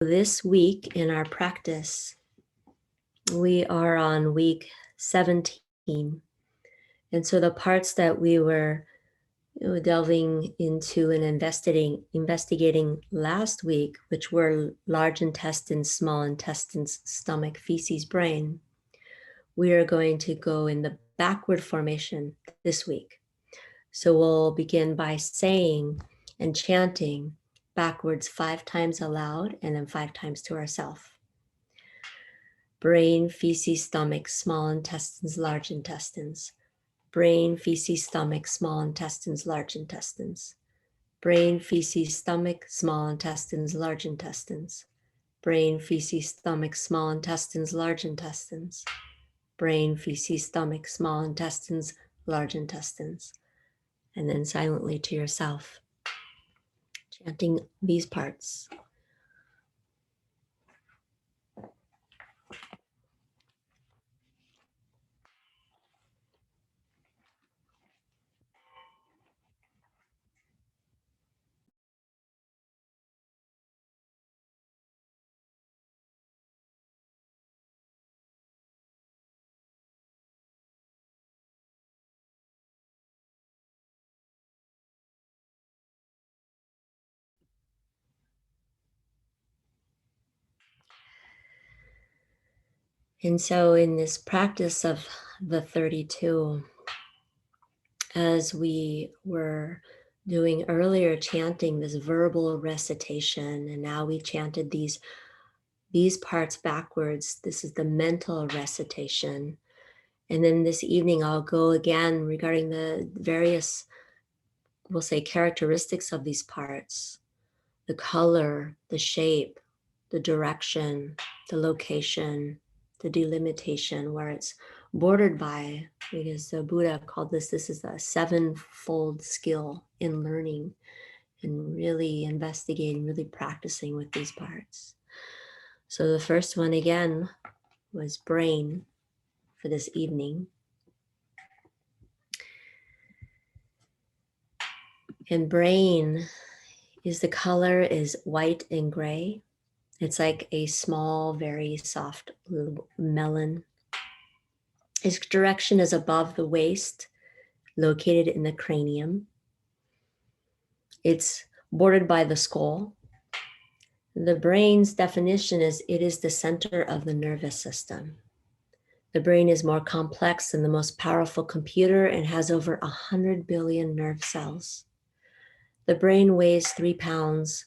This week in our practice, we are on week 17. And so the parts that we were delving into and investigating last week, which were large intestines, small intestines, stomach, feces, brain, we are going to go in the backward formation this week. So we'll begin by saying and chanting backwards 5 times aloud and then 5 times to ourselves. Brain, feces, stomach, small intestines, large intestines. Brain, feces, stomach, small intestines, large intestines. Brain, feces, stomach, small intestines, large intestines. Brain, feces, stomach, small intestines, large intestines. Brain, feces, stomach, small intestines, large intestines. And then silently to yourself, chanting these parts. And so in this practice of the 32, as we were doing earlier, chanting this verbal recitation, and now we chanted these parts backwards. This is the mental recitation. And then this evening I'll go again regarding the various, we'll say, characteristics of these parts: the color, the shape, the direction, the location, the delimitation, where it's bordered by, because the Buddha called this is a 7-fold skill in learning and really investigating, really practicing with these parts. So the first one again was brain for this evening. And brain is, the color is white and gray. It's like a small, very soft little melon. Its direction is above the waist, located in the cranium. It's bordered by the skull. The brain's definition is it is the center of the nervous system. The brain is more complex than the most powerful computer and has over 100 billion nerve cells. The brain weighs 3 pounds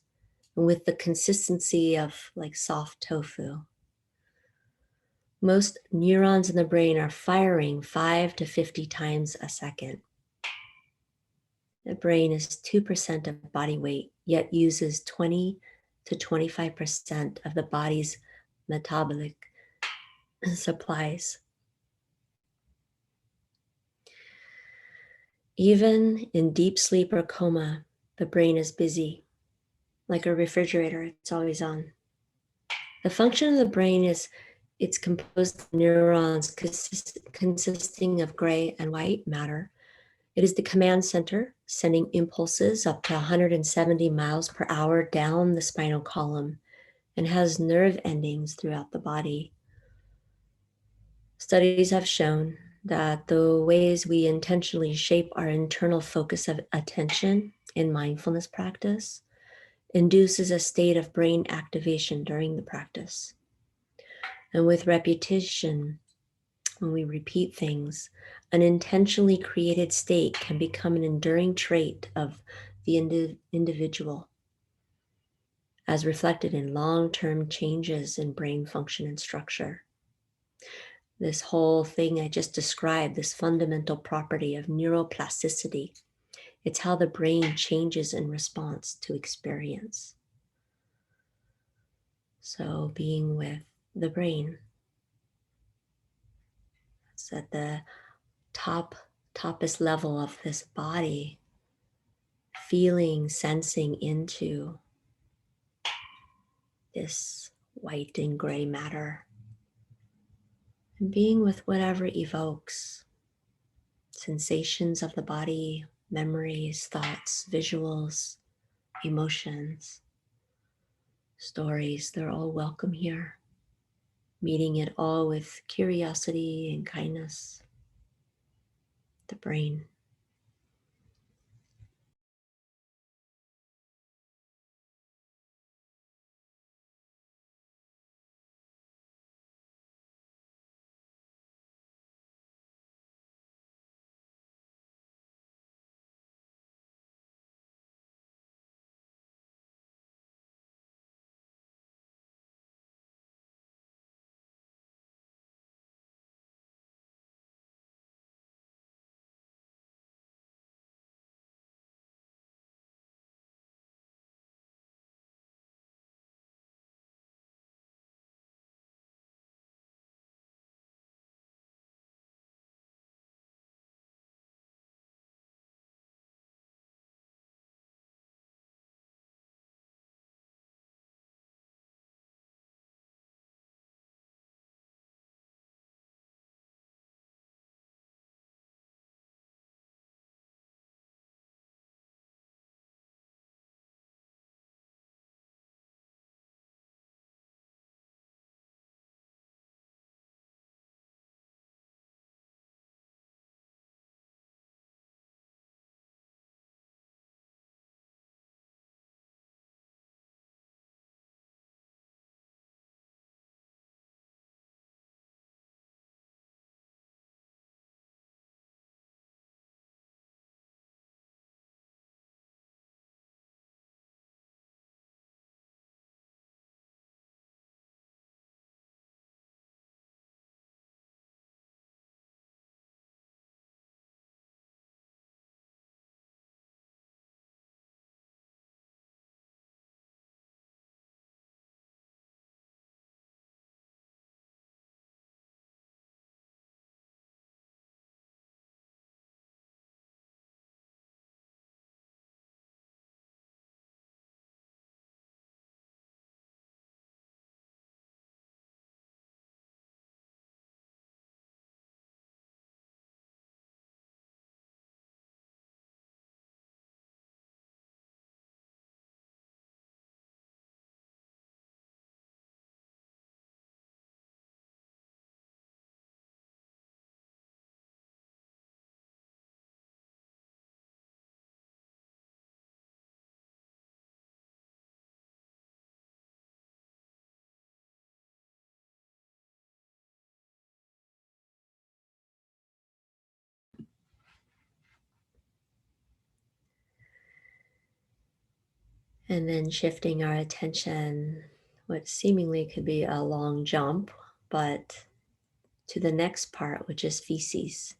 with the consistency of like soft tofu. Most neurons in the brain are firing 5 to 50 times a second. The brain is 2% of body weight, yet uses 20 to 25% of the body's metabolic supplies. Even in deep sleep or coma, the brain is busy. Like a refrigerator, it's always on. The function of the brain is it's composed of neurons consisting of gray and white matter. It is the command center, sending impulses up to 170 miles per hour down the spinal column, and has nerve endings throughout the body. Studies have shown that the ways we intentionally shape our internal focus of attention in mindfulness practice induces a state of brain activation during the practice. And with repetition, when we repeat things, an intentionally created state can become an enduring trait of the individual, as reflected in long-term changes in brain function and structure. This whole thing I just described, this fundamental property of neuroplasticity, it's how the brain changes in response to experience. So being with the brain, it's at the toppest level of this body, feeling, sensing into this white and gray matter, and being with whatever evokes sensations of the body, memories, thoughts, visuals, emotions. stories, they're all welcome here. Meeting it all with curiosity and kindness. The brain. And then shifting our attention, what seemingly could be a long jump, but to the next part, which is feces.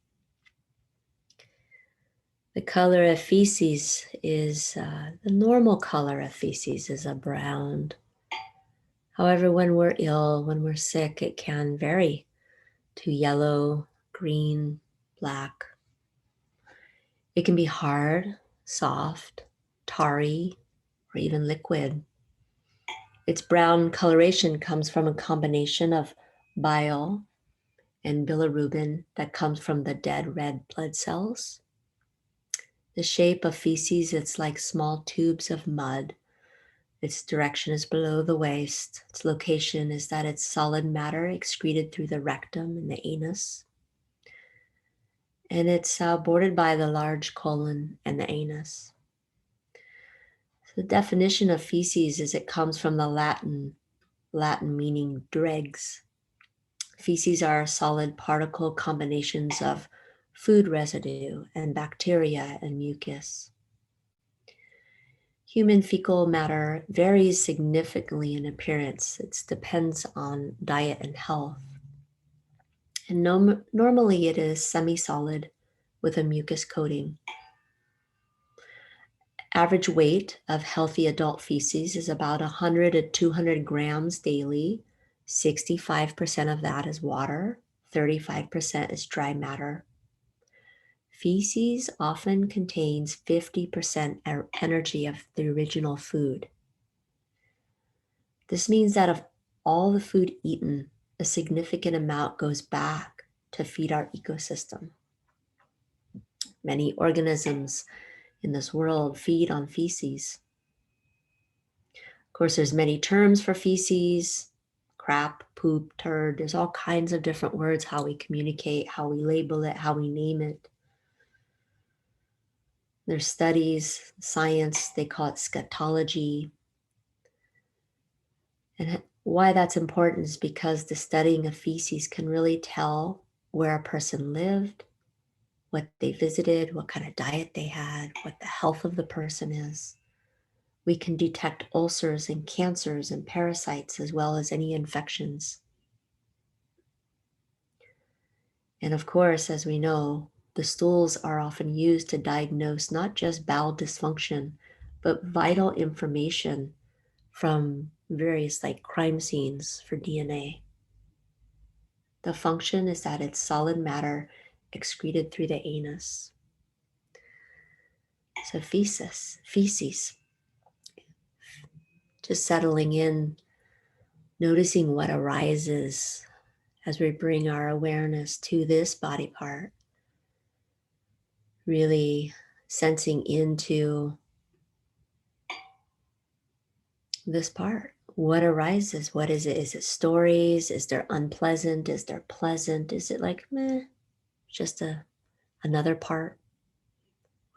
The color of feces is the normal color of feces is a brown. However, when we're ill, when we're sick, it can vary to yellow, green, black. It can be hard, soft, tarry, or even liquid. Its brown coloration comes from a combination of bile and bilirubin that comes from the dead red blood cells. The shape of feces, it's like small tubes of mud. Its direction is below the waist. Its location is that it's solid matter excreted through the rectum and the anus. And it's bordered by the large colon and the anus. So the definition of feces is it comes from the Latin meaning dregs. Feces are solid particle combinations of food residue and bacteria and mucus. Human fecal matter varies significantly in appearance. It depends on diet and health. And normally it is semi-solid with a mucus coating. Average weight of healthy adult feces is about 100 to 200 grams daily. 65% of that is water, 35% is dry matter. Feces often contains 50% energy of the original food. This means that of all the food eaten, a significant amount goes back to feed our ecosystem. Many organisms in this world feed on feces. course, there's many terms for feces: crap, poop, turd. There's all kinds of different words, how we communicate, how we label it, how we name it. There's studies, science, they call it skeptology. And why that's important is because the studying of feces can really tell where a person lived, what they visited, what kind of diet they had, what the health of the person is. We can detect ulcers and cancers and parasites as well as any infections. And of course, as we know, the stools are often used to diagnose not just bowel dysfunction, but vital information from various like crime scenes for DNA. The function is that it's solid matter excreted through the anus. So feces, just settling in, noticing what arises as we bring our awareness to this body part, really sensing into this part. What arises? What is it? Is it stories? Is there unpleasant? Is there pleasant? Is it like, meh, just another part?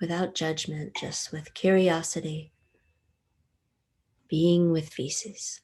Without judgment, just with curiosity, being with feces.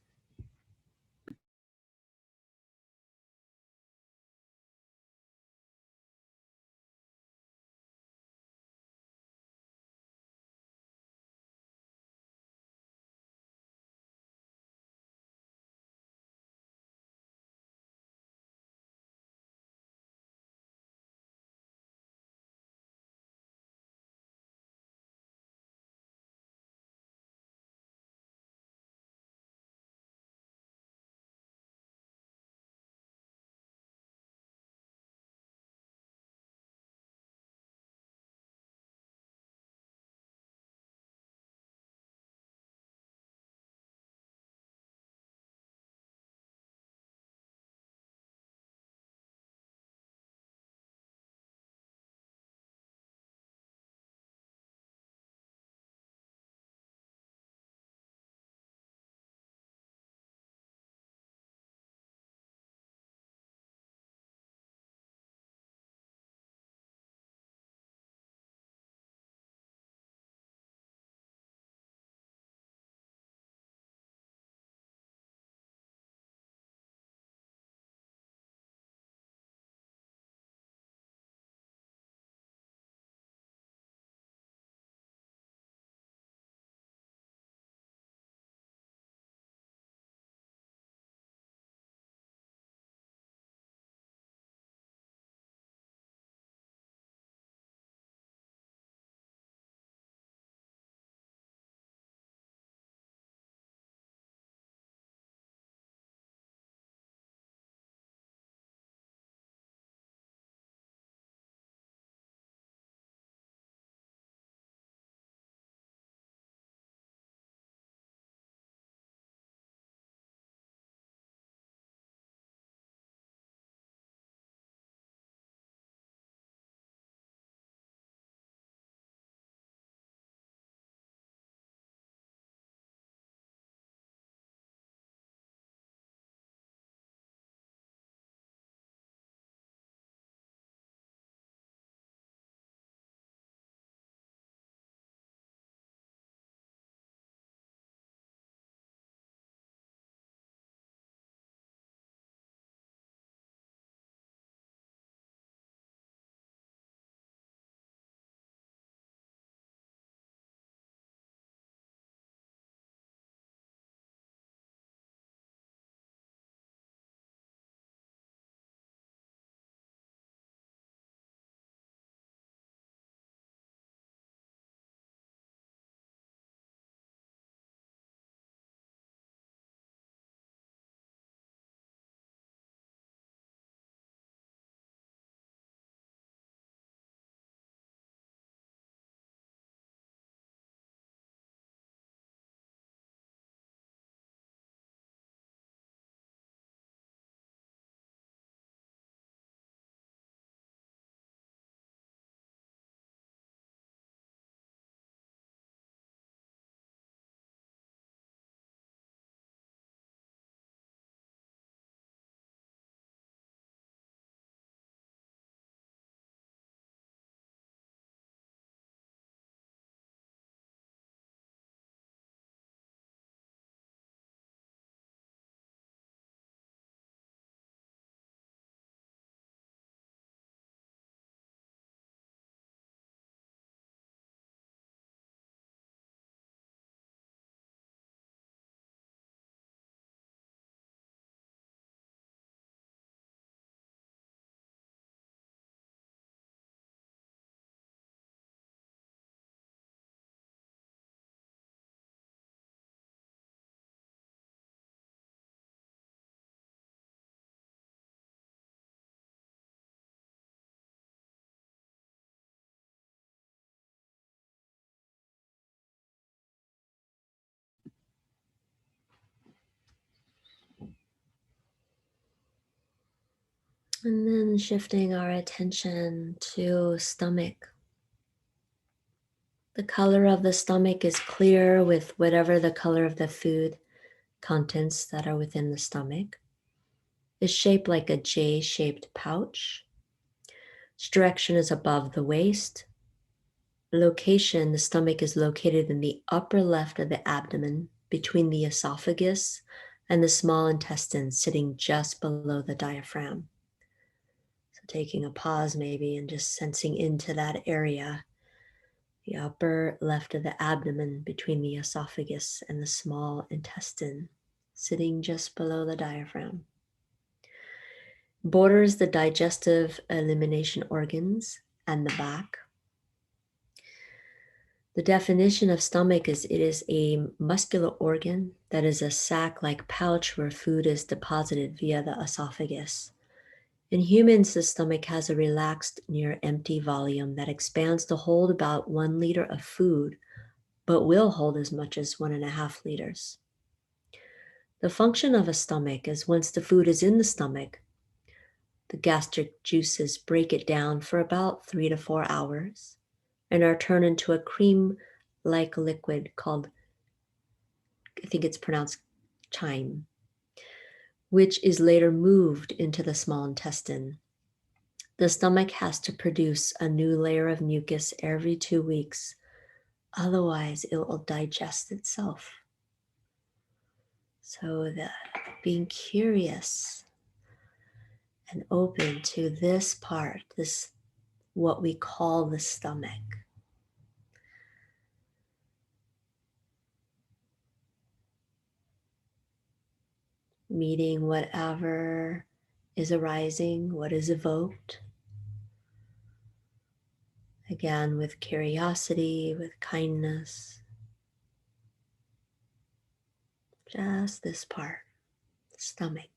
And then shifting our attention to stomach. The color of the stomach is clear with whatever the color of the food contents that are within the stomach. It's shaped like a J-shaped pouch. Its direction is above the waist. Location, the stomach is located in the upper left of the abdomen between the esophagus and the small intestine, sitting just below the diaphragm. So taking a pause maybe and just sensing into that area, the upper left of the abdomen between the esophagus and the small intestine, sitting just below the diaphragm. Borders the digestive elimination organs and the back. The definition of stomach is it is a muscular organ that is a sac-like pouch where food is deposited via the esophagus. In humans, the stomach has a relaxed near empty volume that expands to hold about 1 liter of food, but will hold as much as 1.5 liters. The function of a stomach is once the food is in the stomach, the gastric juices break it down for about 3 to 4 hours and are turned into a cream-like liquid called, I think it's pronounced chyme, which is later moved into the small intestine. The stomach has to produce a new layer of mucus every 2 weeks, otherwise it will digest itself. So being curious and open to this part, this what we call the stomach. Meeting whatever is arising, what is evoked. Again, with curiosity, with kindness. Just this part, stomach.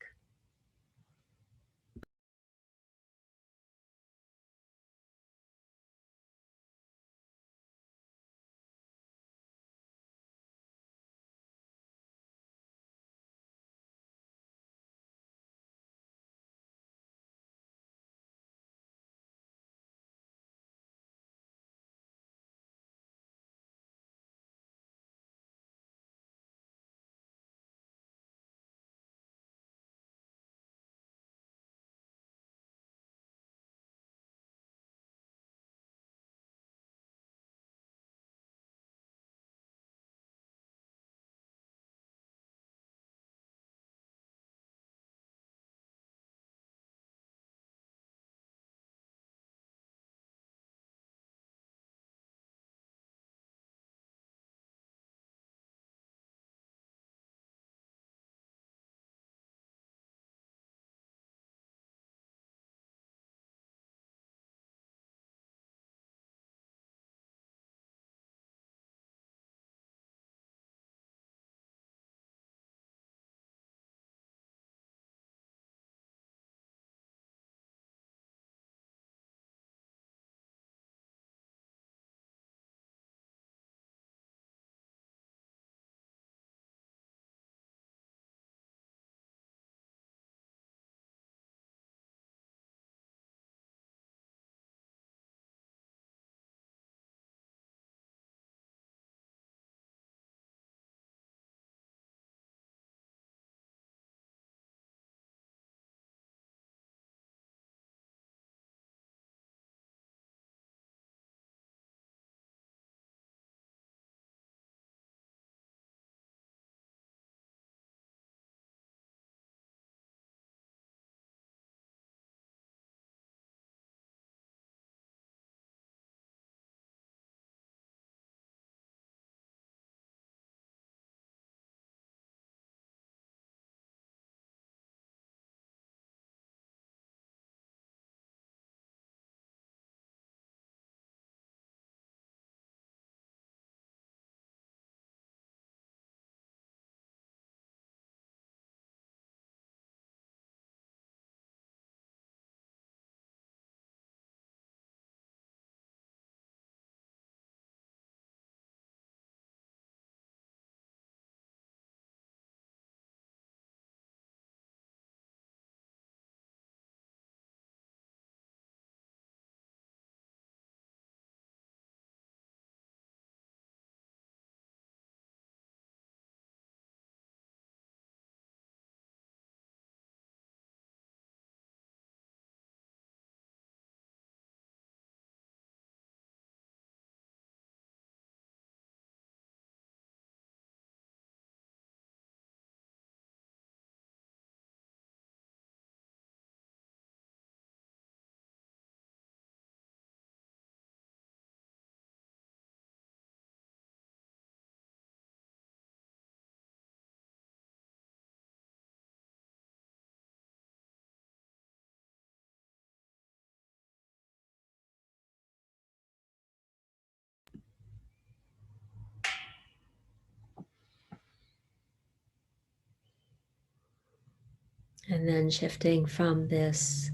And then shifting from this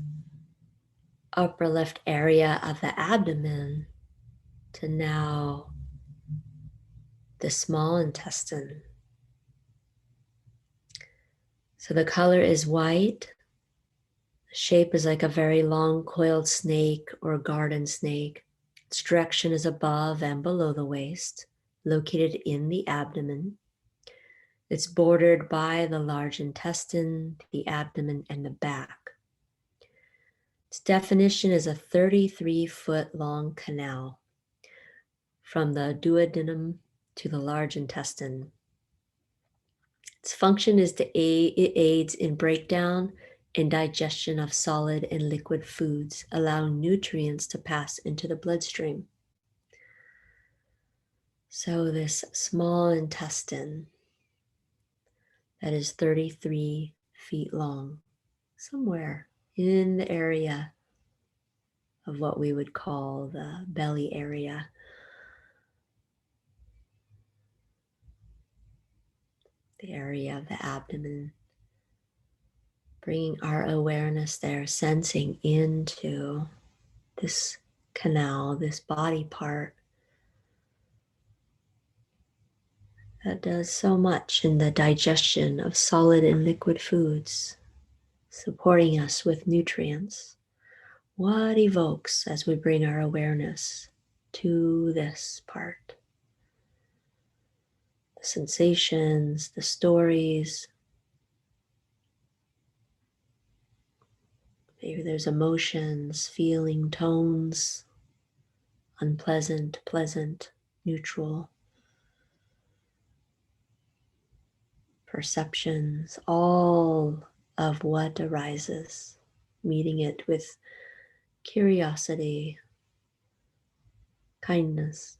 upper left area of the abdomen to now the small intestine. So the color is white. The shape is like a very long coiled snake or garden snake. Its direction is above and below the waist, located in the abdomen. It's bordered by the large intestine, the abdomen, and the back. Its definition is a 33-foot long canal from the duodenum to the large intestine. Its function is it aids in breakdown and digestion of solid and liquid foods, allowing nutrients to pass into the bloodstream. So this small intestine that is 33 feet long, somewhere in the area of what we would call the belly area. The area of the abdomen. Bringing our awareness there, sensing into this canal, this body part that does so much in the digestion of solid and liquid foods, supporting us with nutrients. What evokes as we bring our awareness to this part? The sensations, the stories. Maybe there's emotions, feeling, tones, unpleasant, pleasant, neutral. Perceptions, all of what arises, meeting it with curiosity, kindness.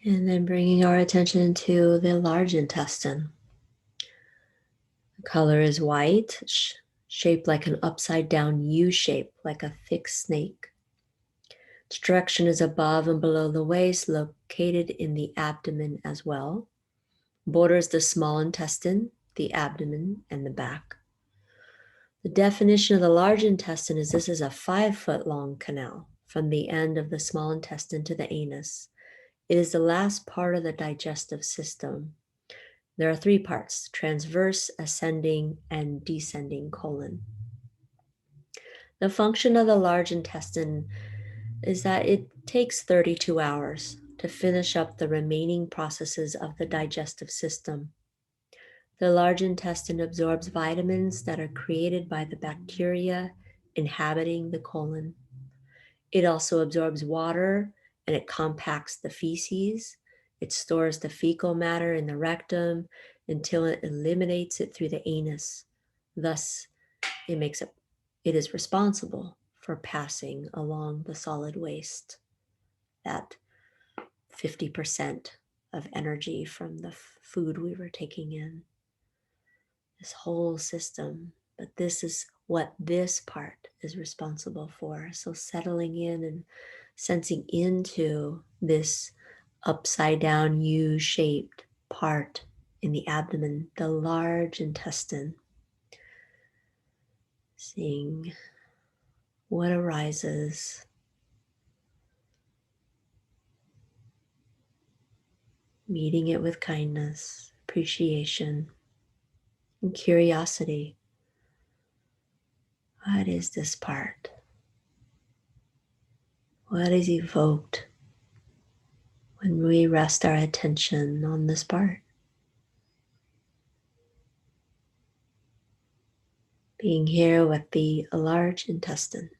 And then bringing our attention to the large intestine. The color is white, shaped like an upside down U shape, like a thick snake. Its direction is above and below the waist, located in the abdomen as well. Borders the small intestine, the abdomen, and the back. The definition of the large intestine is this is a 5-foot long canal from the end of the small intestine to the anus. It is the last part of the digestive system. There are three parts: transverse, ascending, and descending colon. The function of the large intestine is that it takes 32 hours to finish up the remaining processes of the digestive system. The large intestine absorbs vitamins that are created by the bacteria inhabiting the colon. It also absorbs water and it compacts the feces. It stores the fecal matter in the rectum until it eliminates it through the anus. Thus, it is responsible for passing along the solid waste, that 50% of energy from the food we were taking in. This whole system, but this is what this part is responsible for. So settling in and sensing into this upside down U-shaped part in the abdomen, the large intestine, seeing what arises, meeting it with kindness, appreciation, and curiosity. What is this part? What is evoked when we rest our attention on this part? Being here with the large intestine.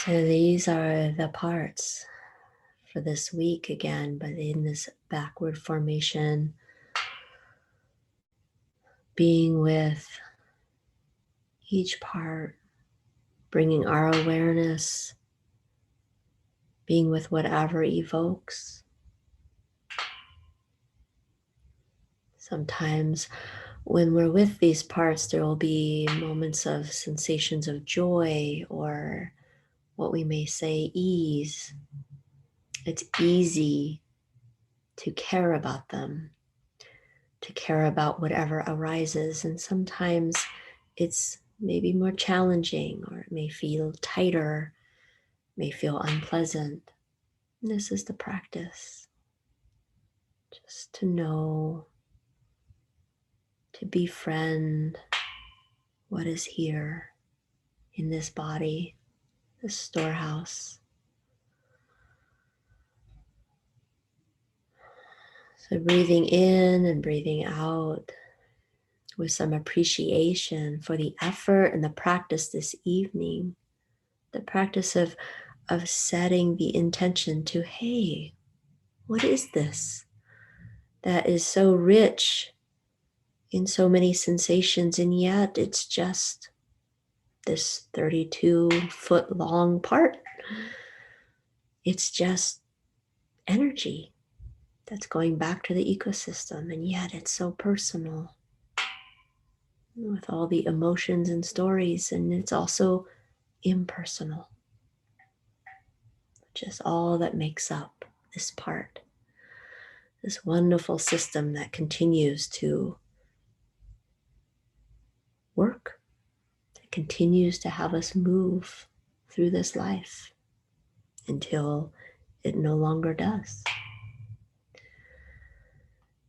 So these are the parts for this week again, but in this backward formation, being with each part, bringing our awareness, being with whatever evokes, Sometimes when we're with these parts, there will be moments of sensations of joy or what we may say ease. It's easy to care about them, to care about whatever arises. And sometimes it's maybe more challenging, or it may feel tighter, may feel unpleasant. And this is the practice, just to know, to befriend what is here in this body, this storehouse. So breathing in and breathing out with some appreciation for the effort and the practice this evening, the practice of setting the intention to, hey, what is this that is so rich in so many sensations, and yet it's just this 32-foot long part. It's just energy that's going back to the ecosystem, and yet it's so personal with all the emotions and stories, and it's also impersonal, which is all that makes up this part, this wonderful system that continues to work, that continues to have us move through this life until it no longer does.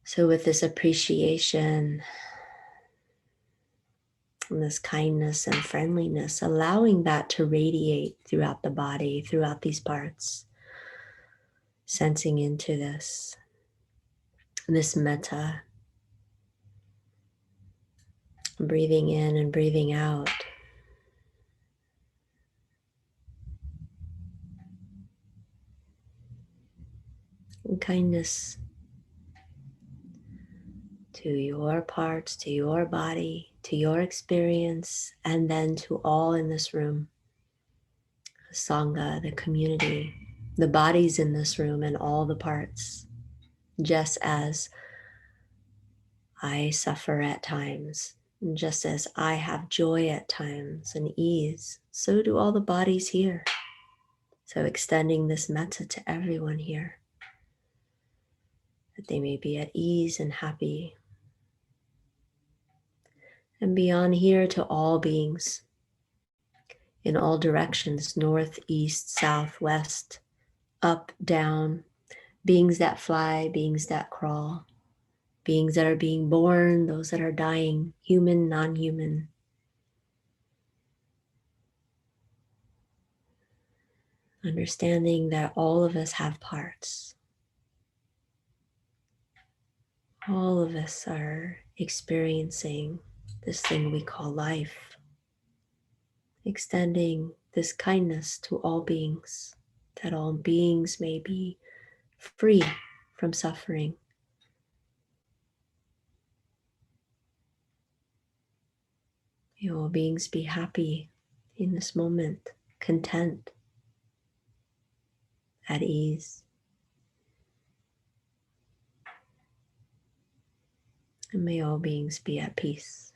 So with this appreciation and this kindness and friendliness, allowing that to radiate throughout the body, throughout these parts, sensing into this metta, breathing in and breathing out. And kindness to your parts, to your body, to your experience, and then to all in this room, the Sangha, the community, the bodies in this room, and all the parts. Just as I suffer at times, just as I have joy at times and ease, so do all the bodies here. So extending this metta to everyone here, that they may be at ease and happy. And beyond here to all beings in all directions, north, east, south, west, up, down, beings that fly, beings that crawl, beings that are being born, those that are dying, human, non-human. Understanding that all of us have parts. All of us are experiencing this thing we call life. Extending this kindness to all beings, that all beings may be free from suffering. May all beings be happy in this moment, content, at ease. And may all beings be at peace.